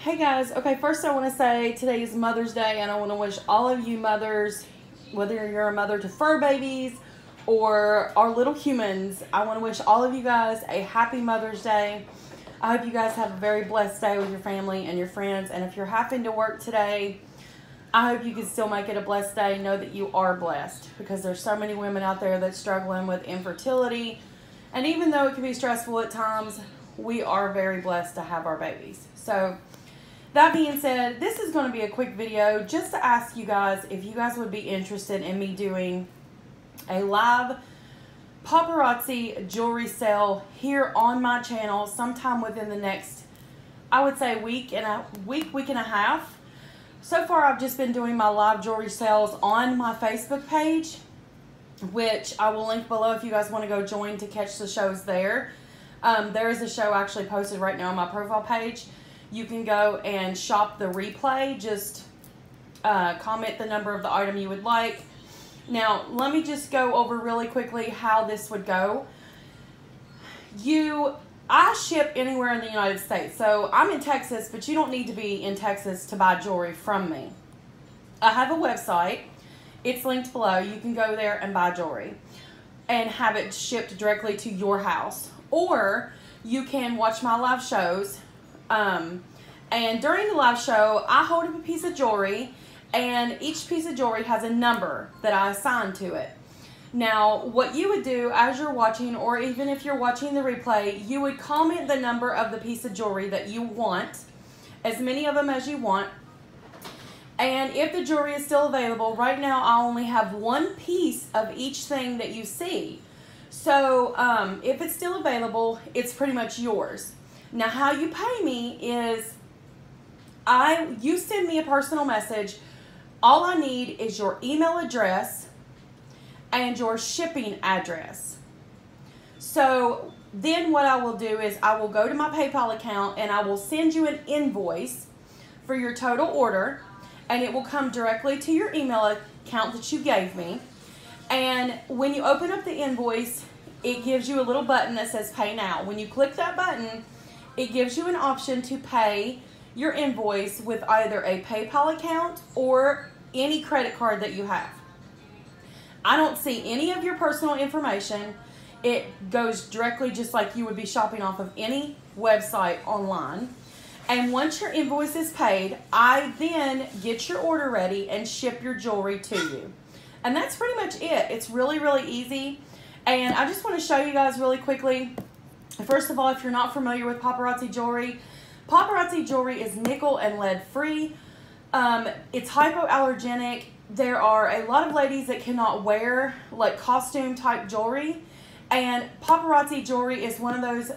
Hey guys, okay, first I want to say today is Mother's Day and I want to wish all of you mothers, whether you're a mother to fur babies or our little humans, I want to wish all of you guys a happy Mother's Day. I hope you guys have a very blessed day with your family and your friends, and if you're having to work today, I hope you can still make it a blessed day. Know that you are blessed, because there's so many women out there that's struggling with infertility, and even though it can be stressful at times, we are very blessed to have our babies. So that being said, this is going to be a quick video just to ask you guys if you guys would be interested in me doing a live paparazzi jewelry sale here on my channel sometime within the next, I would say, week and a half. So far, I've just been doing my live jewelry sales on my Facebook page, which I will link below if you guys want to go join to catch the shows there. There is a show actually posted right now on my profile page. You can go and shop the replay. Just comment the number of the item you would like. Now, let me just go over really quickly how this would go. I ship anywhere in the United States. So I'm in Texas, but you don't need to be in Texas to buy jewelry from me. I have a website. It's linked below. You can go there and buy jewelry and have it shipped directly to your house. Or you can watch my live shows. And during the live show, I hold up a piece of jewelry, and each piece of jewelry has a number that I assign to it. Now, what you would do as you're watching, or even if you're watching the replay, you would comment the number of the piece of jewelry that you want, as many of them as you want. And if the jewelry is still available, right now I only have one piece of each thing that you see. So if it's still available, it's pretty much yours. Now, how you pay me is you send me a personal message. All I need is your email address and your shipping address. So then what I will do is I will go to my PayPal account and I will send you an invoice for your total order, and it will come directly to your email account that you gave me. And when you open up the invoice, it gives you a little button that says Pay Now. When you click that button, it gives you an option to pay your invoice with either a PayPal account or any credit card that you have. I don't see any of your personal information. It goes directly just like you would be shopping off of any website online. And once your invoice is paid, I then get your order ready and ship your jewelry to you. And that's pretty much it. It's really, really easy. And I just want to show you guys really quickly. First of all, if you're not familiar with paparazzi jewelry is nickel and lead free. It's hypoallergenic. There are a lot of ladies that cannot wear like costume type jewelry, and paparazzi jewelry is one of those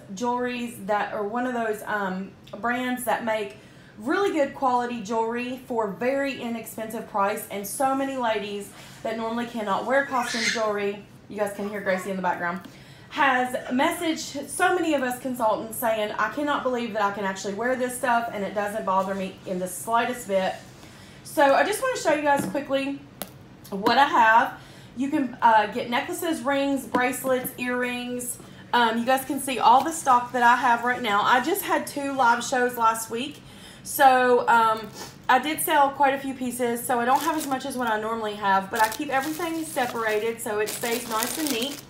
brands that make really good quality jewelry for very inexpensive price. And so many ladies that normally cannot wear costume jewelry, you guys can hear Gracie in the background, has messaged so many of us consultants saying, I cannot believe that I can actually wear this stuff and it doesn't bother me in the slightest bit. So I just want to show you guys quickly what I have. You can get necklaces, rings, bracelets, earrings. You guys can see all the stock that I have right now. I just had 2 live shows last week. So I did sell quite a few pieces, so I don't have as much as what I normally have, but I keep everything separated so it stays nice and neat.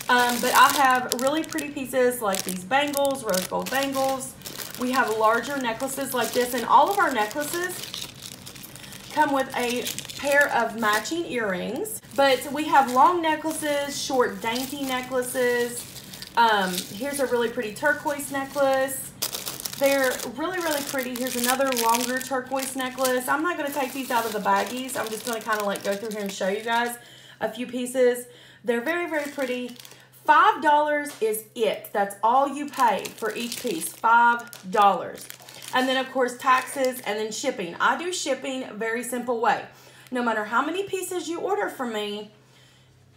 But I have really pretty pieces like these bangles, rose gold bangles. We have larger necklaces like this, and all of our necklaces come with a pair of matching earrings. But we have long necklaces, short dainty necklaces. Here's a really pretty turquoise necklace. They're really, really pretty. Here's another longer turquoise necklace. I'm not going to take these out of the baggies. I'm just going to kind of like go through here and show you guys a few pieces. They're very, very pretty. $5 is it. That's all you pay for each piece, $5. And then, of course, taxes and then shipping. I do shipping a very simple way. No matter how many pieces you order from me,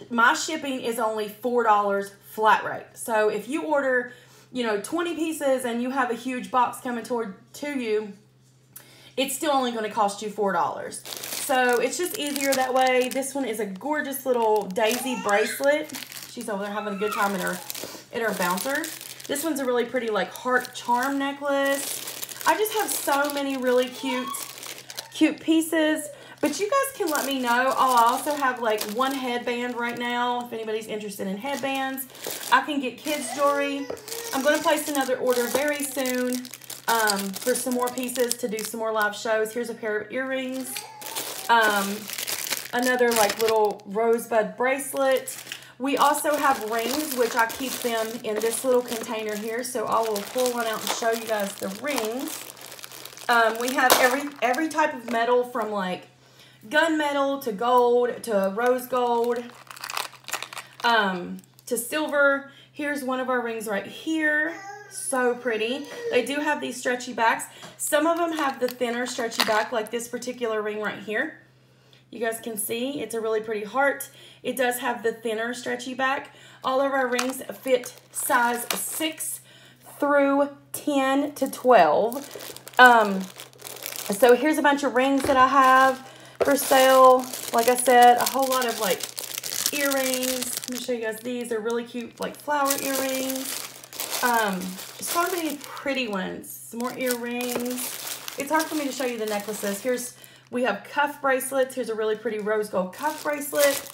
my shipping is only $4 flat rate. So if you order, 20 pieces and you have a huge box coming to you, it's still only going to cost you $4. So it's just easier that way. This one is a gorgeous little daisy bracelet. She's over there having a good time in her bouncer. This one's a really pretty like heart charm necklace. I just have so many really cute pieces. But you guys can let me know. Oh, I also have like one headband right now. If anybody's interested in headbands, I can get kids jewelry. I'm going to place another order very soon for some more pieces to do some more live shows. Here's a pair of earrings. Another like little rosebud bracelet. We also have rings, which I keep them in this little container here. So I will pull one out and show you guys the rings. We have every type of metal from like gunmetal to gold to rose gold to silver. Here's one of our rings right here. So pretty. They do have these stretchy backs. Some of them have the thinner stretchy back, like this particular ring right here. You guys can see it's a really pretty heart. It does have the thinner stretchy back. All of our rings fit size 6 through 10 to 12. So here's a bunch of rings that I have for sale. Like I said, a whole lot of like earrings. Let me show you guys these. They're really cute, like flower earrings. So many pretty ones. Some more earrings. It's hard for me to show you the necklaces. We have cuff bracelets. Here's a really pretty rose gold cuff bracelet.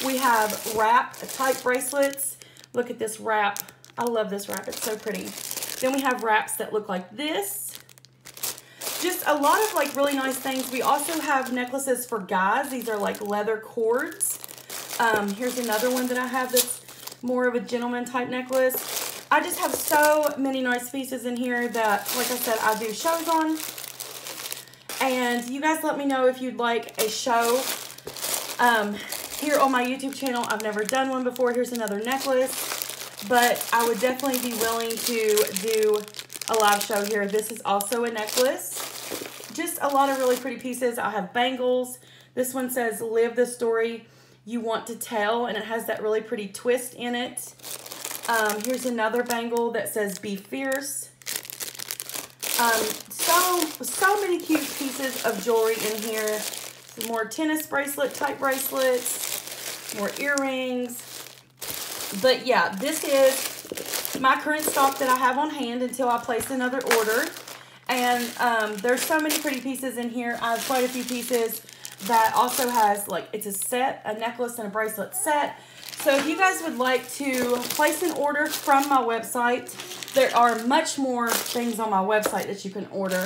We have wrap type bracelets. Look at this wrap. I love this wrap. It's so pretty. Then we have wraps that look like this. Just a lot of like really nice things. We also have necklaces for guys. These are like leather cords. Here's another one that I have that's more of a gentleman type necklace. I just have so many nice pieces in here that, like I said, I do shows on. And you guys let me know if you'd like a show here on my YouTube channel. I've never done one before. Here's another necklace. But I would definitely be willing to do a live show here. This is also a necklace. Just a lot of really pretty pieces. I have bangles. This one says, live the story you want to tell. And it has that really pretty twist in it. Here's another bangle that says, be fierce. So many cute pieces of jewelry in here. Some more tennis bracelet type bracelets, more earrings. But yeah, this is my current stock that I have on hand until I place another order. And there's so many pretty pieces in here. I have quite a few pieces that also has, like, it's a set, a necklace and a bracelet set. So if you guys would like to place an order from my website, there are much more things on my website that you can order.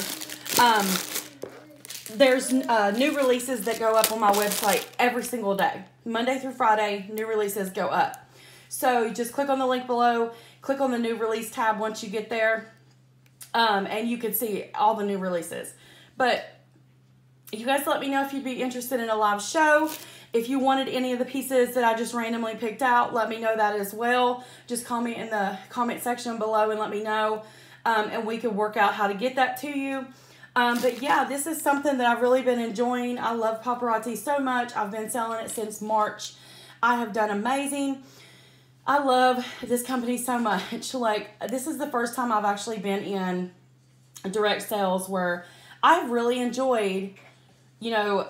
There's new releases that go up on my website every single day. Monday through Friday, new releases go up. So you just click on the link below, click on the new release tab once you get there, and you can see all the new releases. But you guys let me know if you'd be interested in a live show. If you wanted any of the pieces that I just randomly picked out, let me know that as well. Just comment in the comment section below and let me know, and we can work out how to get that to you. But yeah, this is something that I've really been enjoying. I love paparazzi so much. I've been selling it since March. I have done amazing. I love this company so much. Like, this is the first time I've actually been in direct sales where I've really enjoyed, you know,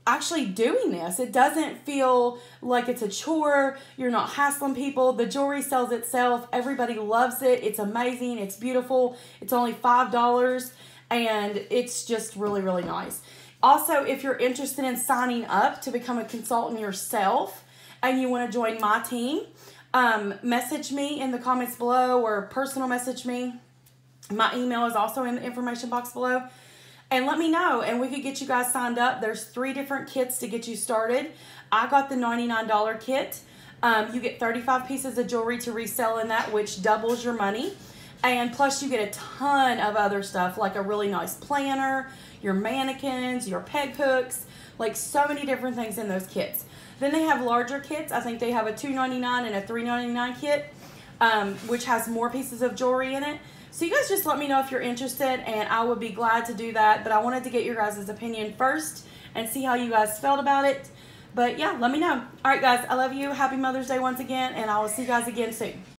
actually doing this. It doesn't feel like it's a chore. You're not hassling people. The jewelry sells itself. Everybody loves it. It's amazing. It's beautiful. It's only $5 and it's just really, really nice. Also, if you're interested in signing up to become a consultant yourself and you want to join my team, message me in the comments below or personal message me. My email is also in the information box below. And let me know, and we could get you guys signed up. There's 3 different kits to get you started. I got the $99 kit. You get 35 pieces of jewelry to resell in that, which doubles your money. And plus you get a ton of other stuff, like a really nice planner, your mannequins, your peg hooks, like so many different things in those kits. Then they have larger kits. I think they have a $2.99 and a $3.99 kit, which has more pieces of jewelry in it. So you guys just let me know if you're interested, and I would be glad to do that. But I wanted to get your guys' opinion first and see how you guys felt about it. But yeah, let me know. All right, guys, I love you. Happy Mother's Day once again, and I will see you guys again soon.